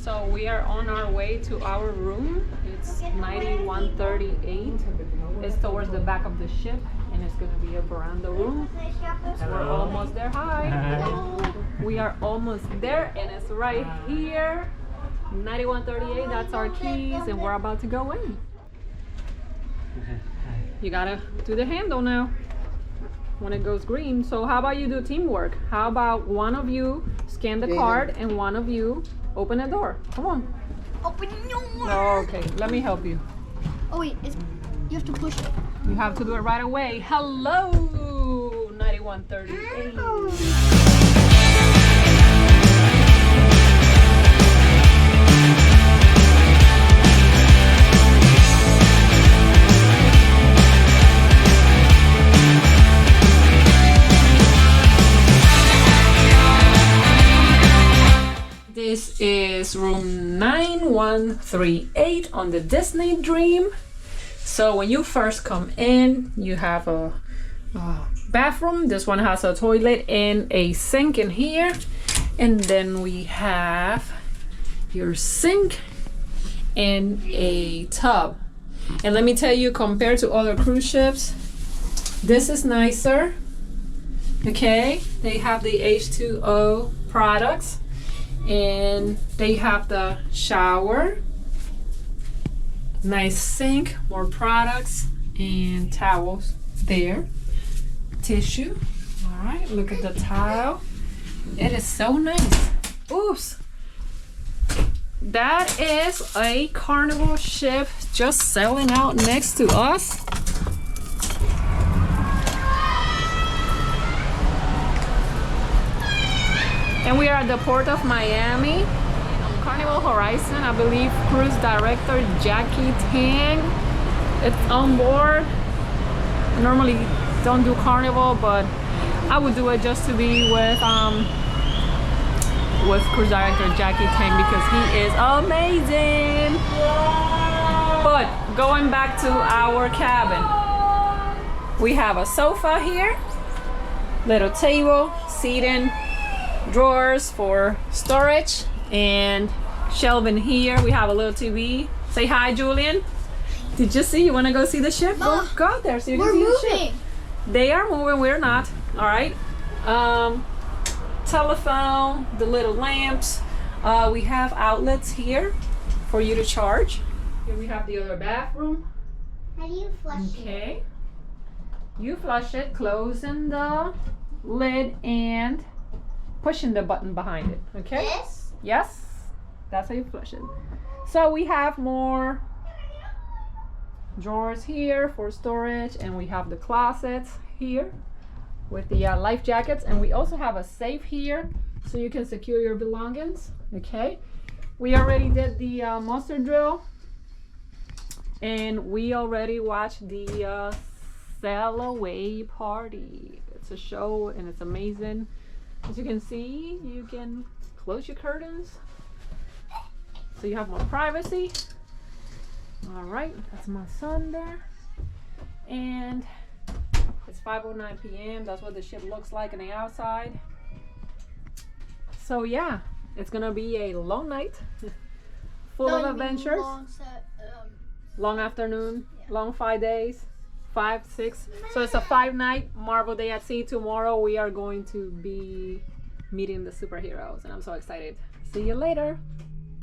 So we are on our way to our room. It's 9138. It's towards the back of the ship, and it's gonna be a veranda room. And we're almost there. Hi. We are almost there, and it's right here. 9138. That's our keys, and we're about to go in. You gotta do the handle now when it goes green. So how about you do teamwork? How about one of you scan the card and one of you open the door? Come on. Open the door. Oh, okay, let me help you. Oh wait, you have to push it. You have to do it right away. Hello, 9138. This is room 9138 on the Disney Dream. So when you first come in, you have a bathroom. This one has a toilet and a sink in here. And then we have your sink and a tub. And let me tell you, compared to other cruise ships, this is nicer. Okay, they have the H2O products. And they have the shower, nice sink, more products and towels there, tissue. All right, look at the tile. It is so nice. Oops. That is a Carnival ship just sailing out next to us. And we are at the port of Miami. On Carnival Horizon, I believe cruise director Jackie Tang. It's on board. I normally don't do Carnival, but I would do it just to be with cruise director Jackie Tang because he is amazing. But going back to our cabin, we have a sofa here, little table, seating, drawers for storage, and shelving here. We have a little TV. Say hi, Julian. Did you see? You want to go see the ship? Go out there so you can see the ship. They are moving. We're not. All right. Telephone, the little lamps. We have outlets here for you to charge. Here we have the other bathroom. How do you flush it? Okay. You flush it, closing the lid and pushing the button behind it. Okay? Yes? Yes. That's how you flush it. So we have more drawers here for storage, and we have the closets here with the life jackets, and we also have a safe here so you can secure your belongings. Okay? We already did the monster drill, and we already watched the sail away party. It's a show and it's amazing. As you can see, you can close your curtains so you have more privacy. All right, that's my son there. And it's 5:09 p.m. That's what the ship looks like on the outside. So yeah, it's gonna be a long night, full of adventures. Long afternoon, long 5 days. 5, 6. So it's a 5-night Marvel Day at Sea. Tomorrow we are going to be meeting the superheroes, and I'm so excited. See you later.